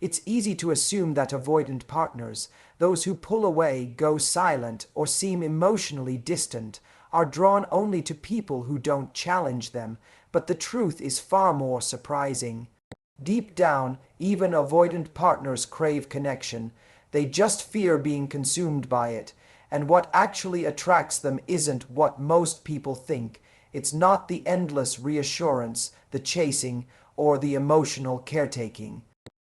It's easy to assume that avoidant partners, those who pull away, go silent, or seem emotionally distant, are drawn only to people who don't challenge them, but the truth is far more surprising. Deep down, even avoidant partners crave connection. They just fear being consumed by it. And what actually attracts them isn't what most people think. It's not the endless reassurance, the chasing, or the emotional caretaking.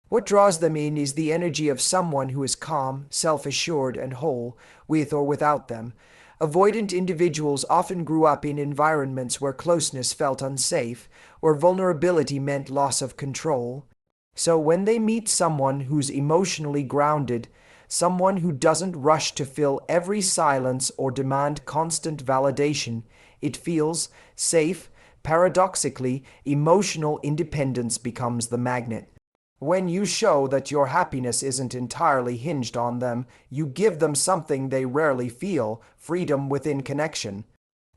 What draws them in is the energy of someone who is calm, self-assured, and whole, with or without them. Avoidant individuals often grew up in environments where closeness felt unsafe, where vulnerability meant loss of control. So when they meet someone who's emotionally grounded, someone who doesn't rush to fill every silence or demand constant validation, it feels safe. Paradoxically, emotional independence becomes the magnet. When you show that your happiness isn't entirely hinged on them, you give them something they rarely feel: freedom within connection.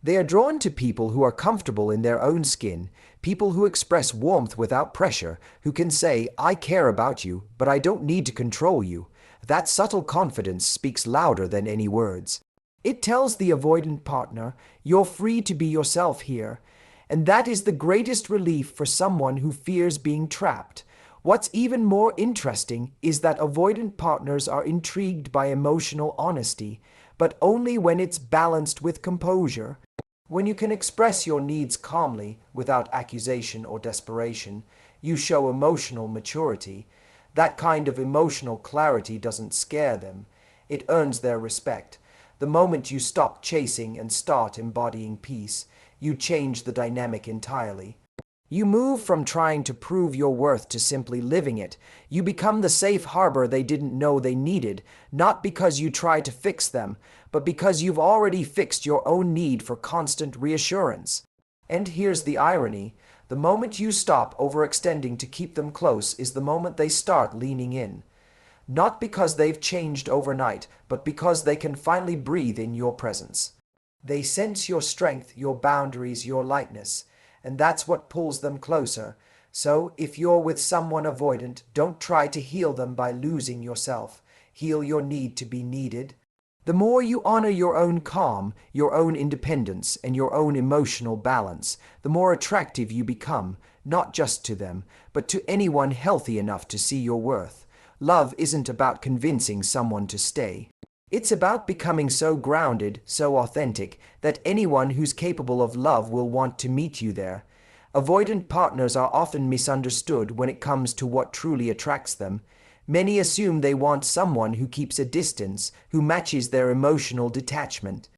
They are drawn to people who are comfortable in their own skin, people who express warmth without pressure, who can say, "I care about you, but I don't need to control you." That subtle confidence speaks louder than any words. It tells the avoidant partner, "You're free to be yourself here." And that is the greatest relief for someone who fears being trapped. What's even more interesting is that avoidant partners are intrigued by emotional honesty, but only when it's balanced with composure. When you can express your needs calmly, without accusation or desperation, you show emotional maturity. That kind of emotional clarity doesn't scare them. It earns their respect. The moment you stop chasing and start embodying peace, you change the dynamic entirely. You move from trying to prove your worth to simply living it. You become the safe harbor they didn't know they needed, not because you try to fix them, but because you've already fixed your own need for constant reassurance. And here's the irony. The moment you stop overextending to keep them close is the moment they start leaning in. Not because they've changed overnight, but because they can finally breathe in your presence. They sense your strength, your boundaries, your lightness. And that's what pulls them closer. So, if you're with someone avoidant, don't try to heal them by losing yourself. Heal your need to be needed. The more you honor your own calm, your own independence, and your own emotional balance, the more attractive you become, not just to them, but to anyone healthy enough to see your worth. Love isn't about convincing someone to stay. It's about becoming so grounded, so authentic, that anyone who's capable of love will want to meet you there. Avoidant partners are often misunderstood when it comes to what truly attracts them. Many assume they want someone who keeps a distance, who matches their emotional detachment.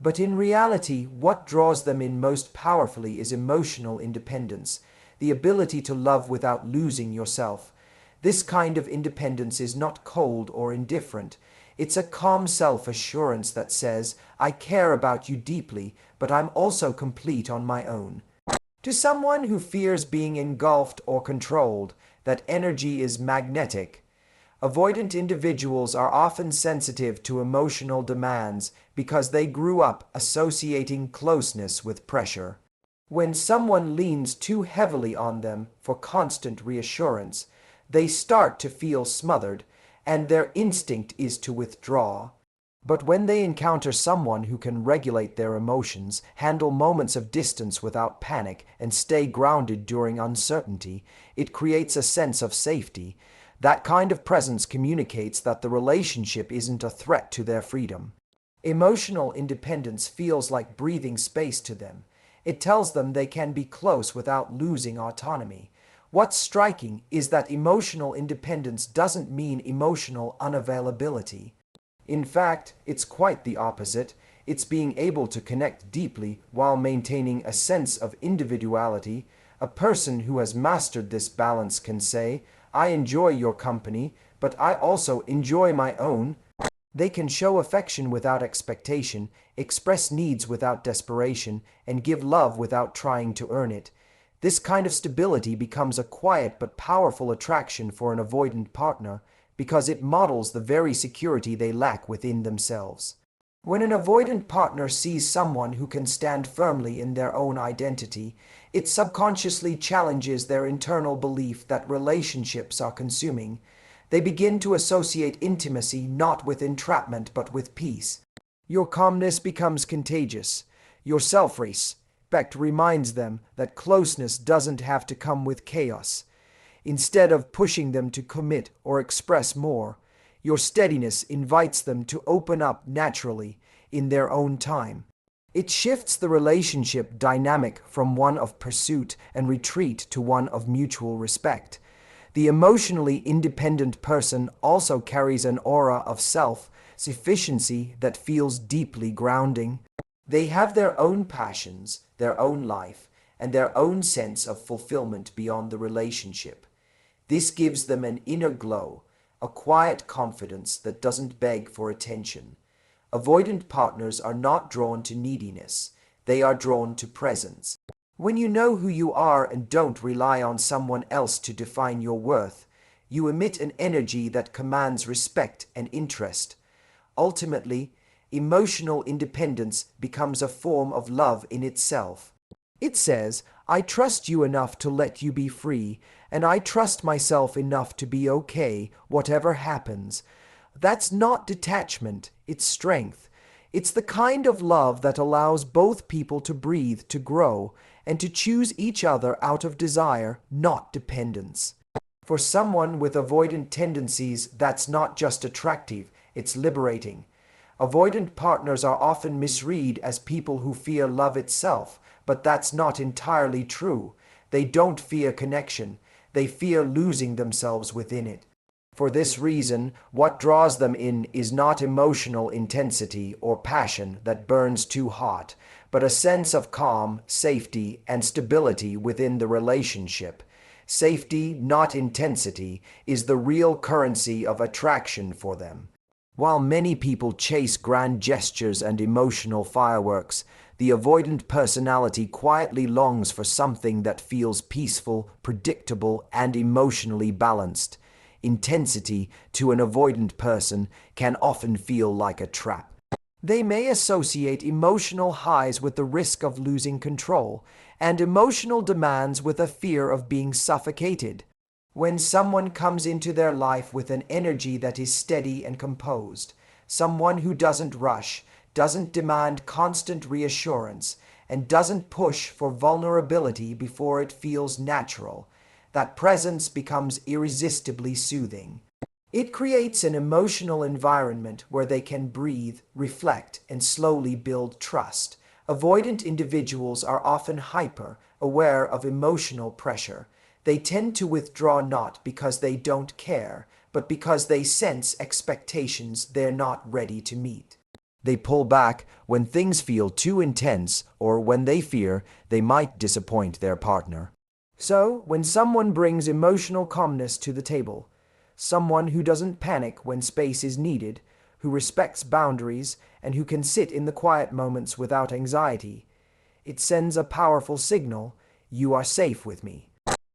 But in reality, what draws them in most powerfully is emotional independence, the ability to love without losing yourself. This kind of independence is not cold or indifferent. It's a calm self-assurance that says, "I care about you deeply, but I'm also complete on my own." To someone who fears being engulfed or controlled, that energy is magnetic. Avoidant individuals are often sensitive to emotional demands because they grew up associating closeness with pressure. When someone leans too heavily on them for constant reassurance, they start to feel smothered, and their instinct is to withdraw. But when they encounter someone who can regulate their emotions, handle moments of distance without panic, and stay grounded during uncertainty, it creates a sense of safety. That kind of presence communicates that the relationship isn't a threat to their freedom. Emotional independence feels like breathing space to them. It tells them they can be close without losing autonomy. What's striking is that emotional independence doesn't mean emotional unavailability. In fact, it's quite the opposite. It's being able to connect deeply while maintaining a sense of individuality. A person who has mastered this balance can say, "I enjoy your company, but I also enjoy my own." They can show affection without expectation, express needs without desperation, and give love without trying to earn it. This kind of stability becomes a quiet but powerful attraction for an avoidant partner because it models the very security they lack within themselves. When an avoidant partner sees someone who can stand firmly in their own identity, it subconsciously challenges their internal belief that relationships are consuming. They begin to associate intimacy not with entrapment but with peace. Your calmness becomes contagious. Your self-respect reminds them that closeness doesn't have to come with chaos. Instead of pushing them to commit or express more, your steadiness invites them to open up naturally in their own time. It shifts the relationship dynamic from one of pursuit and retreat to one of mutual respect. The emotionally independent person also carries an aura of self-sufficiency that feels deeply grounding. They have their own passions, their own life, and their own sense of fulfillment beyond the relationship. This gives them an inner glow, a quiet confidence that doesn't beg for attention. Avoidant partners are not drawn to neediness, they are drawn to presence. When you know who you are and don't rely on someone else to define your worth, you emit an energy that commands respect and interest. Ultimately, emotional independence becomes a form of love in itself. It says, I trust you enough to let you be free, and I trust myself enough to be okay, whatever happens. That's not detachment, it's strength. It's the kind of love that allows both people to breathe, to grow, and to choose each other out of desire, not dependence. For someone with avoidant tendencies, that's not just attractive, it's liberating. Avoidant partners are often misread as people who fear love itself, but that's not entirely true. They don't fear connection, they fear losing themselves within it. For this reason, what draws them in is not emotional intensity or passion that burns too hot, but a sense of calm, safety, and stability within the relationship. Safety, not intensity, is the real currency of attraction for them. While many people chase grand gestures and emotional fireworks, the avoidant personality quietly longs for something that feels peaceful, predictable, and emotionally balanced. Intensity to an avoidant person can often feel like a trap. They may associate emotional highs with the risk of losing control, and emotional demands with a fear of being suffocated. When someone comes into their life with an energy that is steady and composed, someone who doesn't rush, doesn't demand constant reassurance, and doesn't push for vulnerability before it feels natural, that presence becomes irresistibly soothing. It creates an emotional environment where they can breathe, reflect, and slowly build trust. Avoidant individuals are often hyper, aware of emotional pressure. They tend to withdraw not because they don't care, but because they sense expectations they're not ready to meet. They pull back when things feel too intense or when they fear they might disappoint their partner. So, when someone brings emotional calmness to the table, someone who doesn't panic when space is needed, who respects boundaries, and who can sit in the quiet moments without anxiety, it sends a powerful signal, you are safe with me.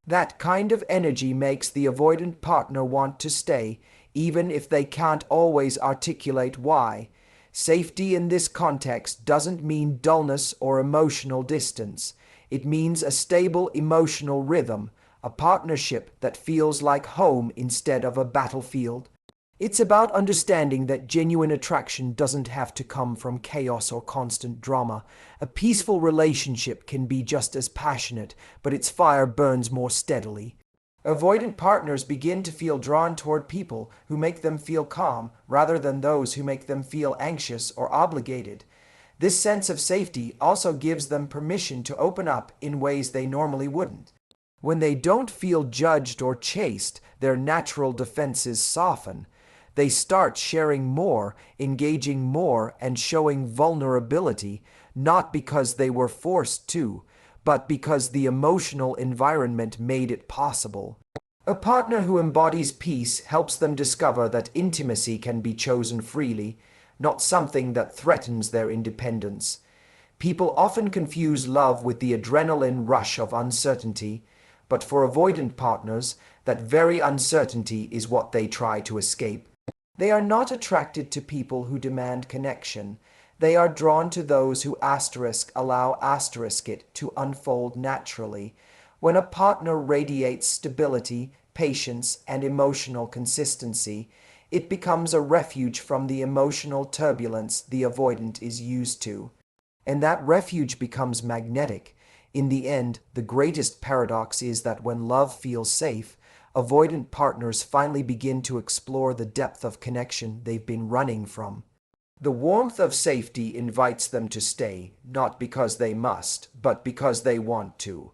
That kind of energy makes the avoidant partner want to stay, even if they can't always articulate why. Safety in this context doesn't mean dullness or emotional distance. It means a stable emotional rhythm, a partnership that feels like home instead of a battlefield. It's about understanding that genuine attraction doesn't have to come from chaos or constant drama. A peaceful relationship can be just as passionate, but its fire burns more steadily. Avoidant partners begin to feel drawn toward people who make them feel calm rather than those who make them feel anxious or obligated. This sense of safety also gives them permission to open up in ways they normally wouldn't. When they don't feel judged or chased, their natural defenses soften. They start sharing more, engaging more, and showing vulnerability, not because they were forced to, but because the emotional environment made it possible. A partner who embodies peace helps them discover that intimacy can be chosen freely, not something that threatens their independence. People often confuse love with the adrenaline rush of uncertainty, but for avoidant partners, that very uncertainty is what they try to escape. They are not attracted to people who demand connection. They are drawn to those who allow it to unfold naturally. When a partner radiates stability, patience, and emotional consistency, it becomes a refuge from the emotional turbulence the avoidant is used to. And that refuge becomes magnetic. In the end, the greatest paradox is that when love feels safe, avoidant partners finally begin to explore the depth of connection they've been running from. The warmth of safety invites them to stay, not because they must, but because they want to.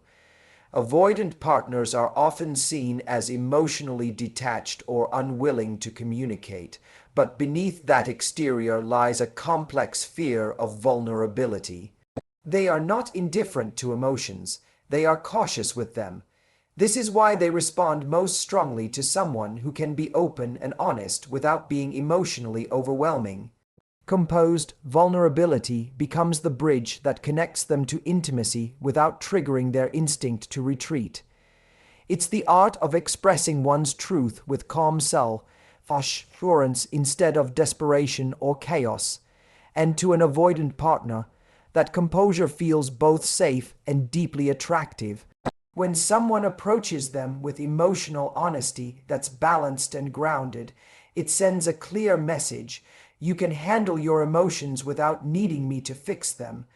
Avoidant partners are often seen as emotionally detached or unwilling to communicate, but beneath that exterior lies a complex fear of vulnerability. They are not indifferent to emotions, they are cautious with them. This is why they respond most strongly to someone who can be open and honest without being emotionally overwhelming. Composed vulnerability becomes the bridge that connects them to intimacy without triggering their instinct to retreat. It's the art of expressing one's truth with calm self-assurance instead of desperation or chaos. And to an avoidant partner, that composure feels both safe and deeply attractive. When someone approaches them with emotional honesty that's balanced and grounded, it sends a clear message. You can handle your emotions without needing me to fix them.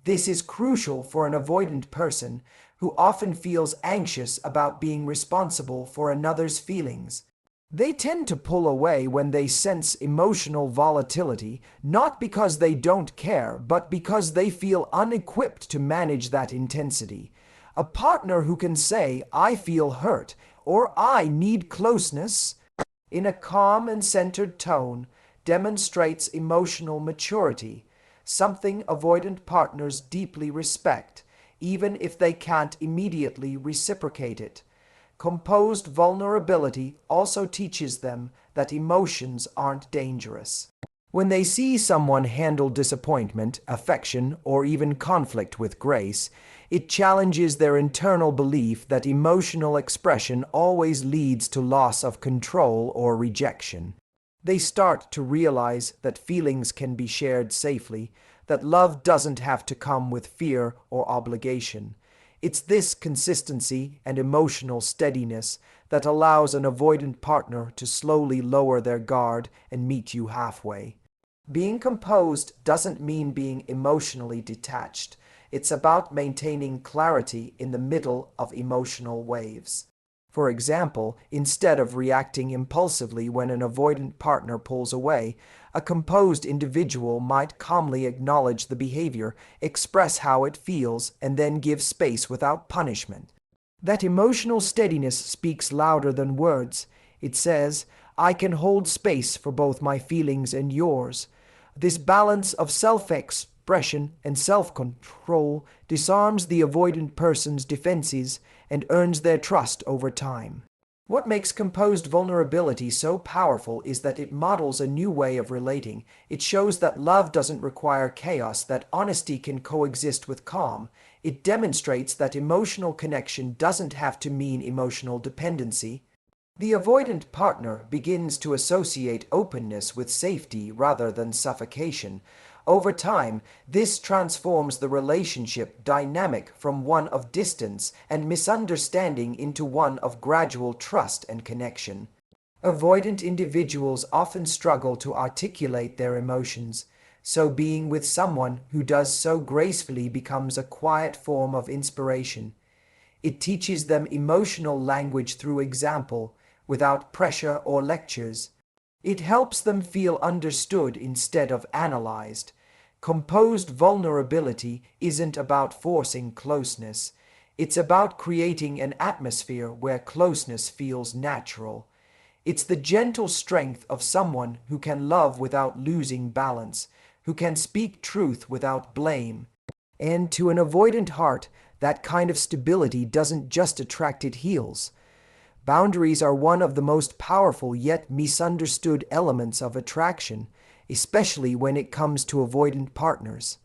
This is crucial for an avoidant person who often feels anxious about being responsible for another's feelings. They tend to pull away when they sense emotional volatility, not because they don't care, but because they feel unequipped to manage that intensity. A partner who can say, "I feel hurt," or "I need closeness," in a calm and centered tone, demonstrates emotional maturity, something avoidant partners deeply respect, even if they can't immediately reciprocate it. Composed vulnerability also teaches them that emotions aren't dangerous. When they see someone handle disappointment, affection, or even conflict with grace, it challenges their internal belief that emotional expression always leads to loss of control or rejection. They start to realize that feelings can be shared safely, that love doesn't have to come with fear or obligation. It's this consistency and emotional steadiness that allows an avoidant partner to slowly lower their guard and meet you halfway. Being composed doesn't mean being emotionally detached. It's about maintaining clarity in the middle of emotional waves. For example, instead of reacting impulsively when an avoidant partner pulls away, a composed individual might calmly acknowledge the behavior, express how it feels, and then give space without punishment. That emotional steadiness speaks louder than words. It says, "I can hold space for both my feelings and yours." This balance of self-expression and self-control disarms the avoidant person's defenses and earns their trust over time. What makes composed vulnerability so powerful is that it models a new way of relating. It shows that love doesn't require chaos, that honesty can coexist with calm. It demonstrates that emotional connection doesn't have to mean emotional dependency. The avoidant partner begins to associate openness with safety rather than suffocation. Over time, this transforms the relationship dynamic from one of distance and misunderstanding into one of gradual trust and connection. Avoidant individuals often struggle to articulate their emotions, so being with someone who does so gracefully becomes a quiet form of inspiration. It teaches them emotional language through example, without pressure or lectures. It helps them feel understood instead of analyzed. Composed vulnerability isn't about forcing closeness. It's about creating an atmosphere where closeness feels natural. It's the gentle strength of someone who can love without losing balance, who can speak truth without blame. And to an avoidant heart, that kind of stability doesn't just attract, it heals. Boundaries are one of the most powerful yet misunderstood elements of attraction, especially when it comes to avoidant partners.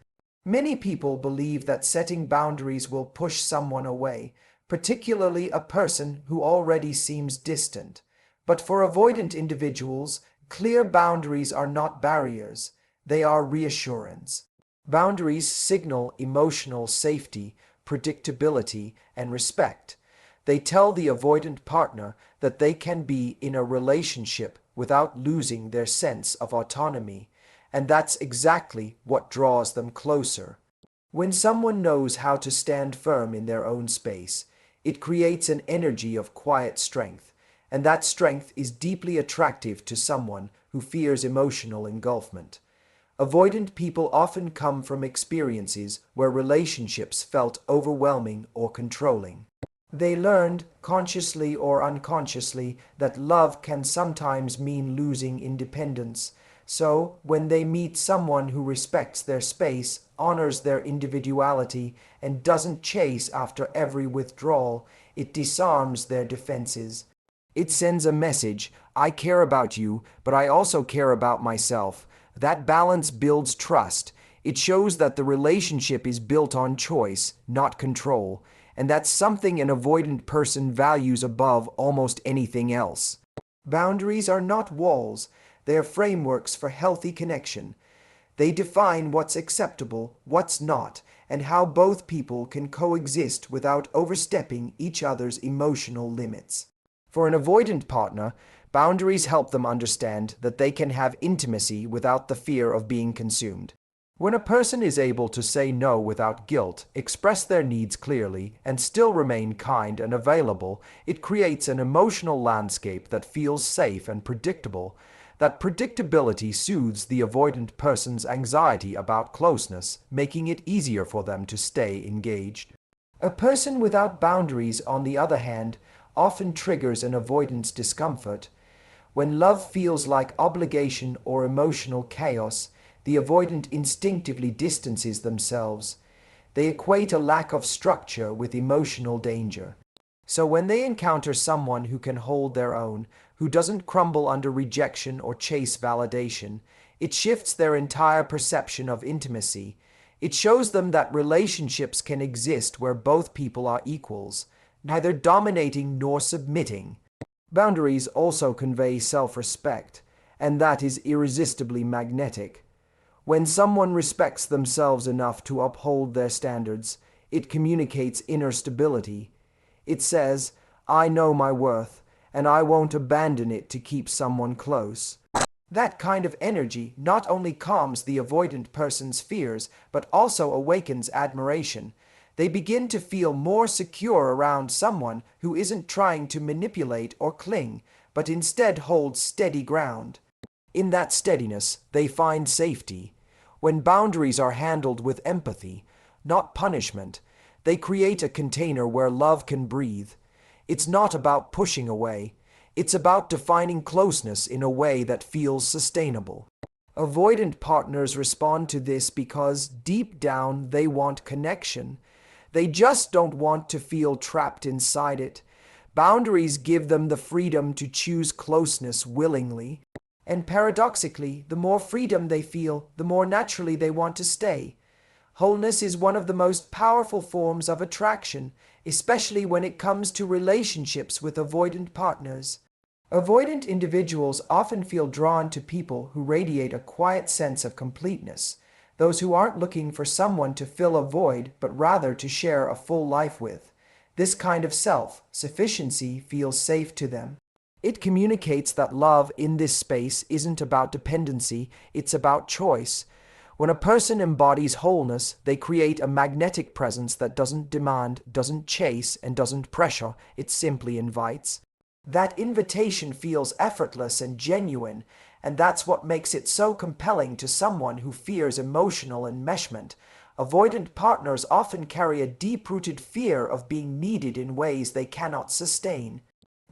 Many people believe that setting boundaries will push someone away, particularly a person who already seems distant. But for avoidant individuals, clear boundaries are not barriers. They are reassurance. Boundaries signal emotional safety, predictability, and respect. They tell the avoidant partner that they can be in a relationship without losing their sense of autonomy, and that's exactly what draws them closer. When someone knows how to stand firm in their own space, it creates an energy of quiet strength, and that strength is deeply attractive to someone who fears emotional engulfment. Avoidant people often come from experiences where relationships felt overwhelming or controlling. They learned, consciously or unconsciously, that love can sometimes mean losing independence. So, when they meet someone who respects their space, honors their individuality, and doesn't chase after every withdrawal, it disarms their defenses. It sends a message: I care about you, but I also care about myself. That balance builds trust. It shows that the relationship is built on choice, not control, and that's something an avoidant person values above almost anything else. Boundaries are not walls, they are frameworks for healthy connection. They define what's acceptable, what's not, and how both people can coexist without overstepping each other's emotional limits. For an avoidant partner, boundaries help them understand that they can have intimacy without the fear of being consumed. When a person is able to say no without guilt, express their needs clearly, and still remain kind and available, it creates an emotional landscape that feels safe and predictable. That predictability soothes the avoidant person's anxiety about closeness, making it easier for them to stay engaged. A person without boundaries, on the other hand, often triggers an avoidance discomfort. When love feels like obligation or emotional chaos, the avoidant instinctively distances themselves. They equate a lack of structure with emotional danger. So when they encounter someone who can hold their own, who doesn't crumble under rejection or chase validation, it shifts their entire perception of intimacy. It shows them that relationships can exist where both people are equals, neither dominating nor submitting. Boundaries also convey self-respect, and that is irresistibly magnetic. When someone respects themselves enough to uphold their standards, it communicates inner stability. It says, I know my worth, and I won't abandon it to keep someone close. That kind of energy not only calms the avoidant person's fears, but also awakens admiration. They begin to feel more secure around someone who isn't trying to manipulate or cling, but instead holds steady ground. In that steadiness, they find safety. When boundaries are handled with empathy, not punishment, they create a container where love can breathe. It's not about pushing away. It's about defining closeness in a way that feels sustainable. Avoidant partners respond to this because deep down they want connection. They just don't want to feel trapped inside it. Boundaries give them the freedom to choose closeness willingly. And paradoxically, the more freedom they feel, the more naturally they want to stay. Wholeness is one of the most powerful forms of attraction, especially when it comes to relationships with avoidant partners. Avoidant individuals often feel drawn to people who radiate a quiet sense of completeness, those who aren't looking for someone to fill a void, but rather to share a full life with. This kind of self-sufficiency feels safe to them. It communicates that love in this space isn't about dependency, it's about choice. When a person embodies wholeness, they create a magnetic presence that doesn't demand, doesn't chase, and doesn't pressure, it simply invites. That invitation feels effortless and genuine, and that's what makes it so compelling to someone who fears emotional enmeshment. Avoidant partners often carry a deep-rooted fear of being needed in ways they cannot sustain.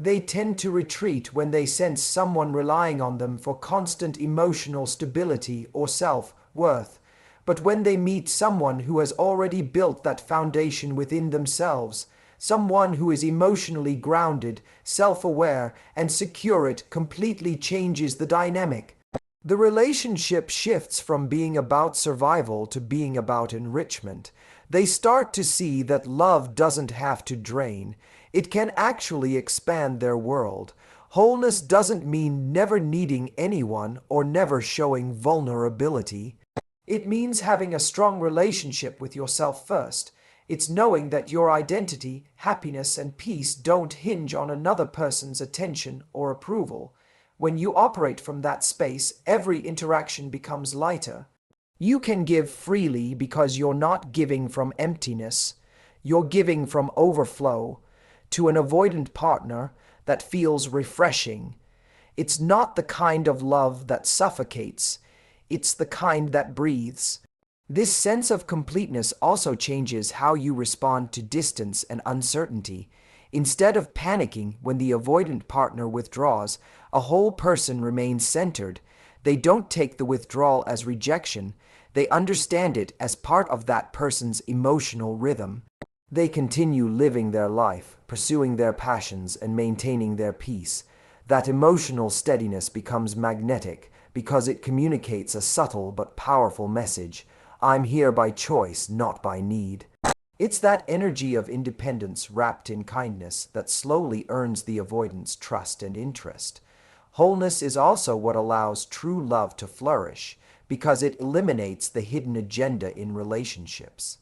They tend to retreat when they sense someone relying on them for constant emotional stability or self-worth. But when they meet someone who has already built that foundation within themselves, someone who is emotionally grounded, self-aware, and secure, it completely changes the dynamic. The relationship shifts from being about survival to being about enrichment. They start to see that love doesn't have to drain. It can actually expand their world. Wholeness doesn't mean never needing anyone or never showing vulnerability. It means having a strong relationship with yourself first. It's knowing that your identity, happiness, and peace don't hinge on another person's attention or approval. When you operate from that space, every interaction becomes lighter. You can give freely because you're not giving from emptiness. You're giving from overflow. To an avoidant partner, that feels refreshing. It's not the kind of love that suffocates. It's the kind that breathes. This sense of completeness also changes how you respond to distance and uncertainty. Instead of panicking when the avoidant partner withdraws, a whole person remains centered. They don't take the withdrawal as rejection. They understand it as part of that person's emotional rhythm. They continue living their life, pursuing their passions, and maintaining their peace. That emotional steadiness becomes magnetic because it communicates a subtle but powerful message. I'm here by choice, not by need. It's that energy of independence wrapped in kindness that slowly earns the avoidant's trust and interest. Wholeness is also what allows true love to flourish because it eliminates the hidden agenda in relationships.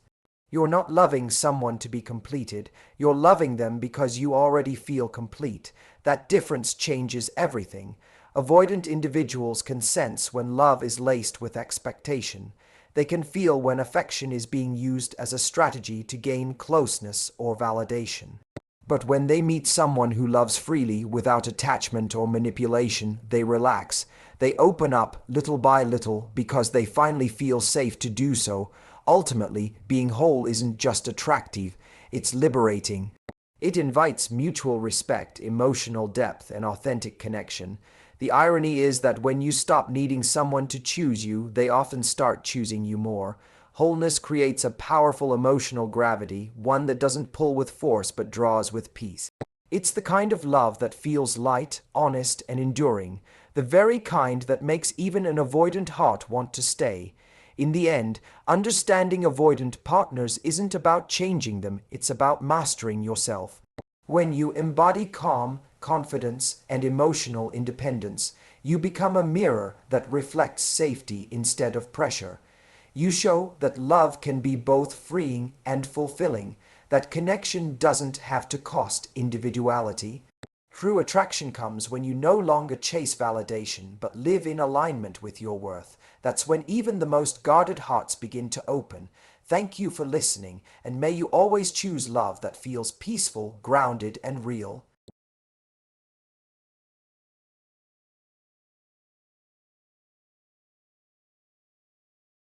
You're not loving someone to be completed. You're loving them because you already feel complete. That difference changes everything. Avoidant individuals can sense when love is laced with expectation. They can feel when affection is being used as a strategy to gain closeness or validation. But when they meet someone who loves freely without attachment or manipulation, they relax. They open up little by little because they finally feel safe to do so. Ultimately, being whole isn't just attractive, it's liberating. It invites mutual respect, emotional depth, and authentic connection. The irony is that when you stop needing someone to choose you, they often start choosing you more. Wholeness creates a powerful emotional gravity, one that doesn't pull with force but draws with peace. It's the kind of love that feels light, honest, and enduring, the very kind that makes even an avoidant heart want to stay. In the end, understanding avoidant partners isn't about changing them, it's about mastering yourself. When you embody calm, confidence, and emotional independence, you become a mirror that reflects safety instead of pressure. You show that love can be both freeing and fulfilling, that connection doesn't have to cost individuality. True attraction comes when you no longer chase validation, but live in alignment with your worth. That's when even the most guarded hearts begin to open. Thank you for listening, and may you always choose love that feels peaceful, grounded, and real.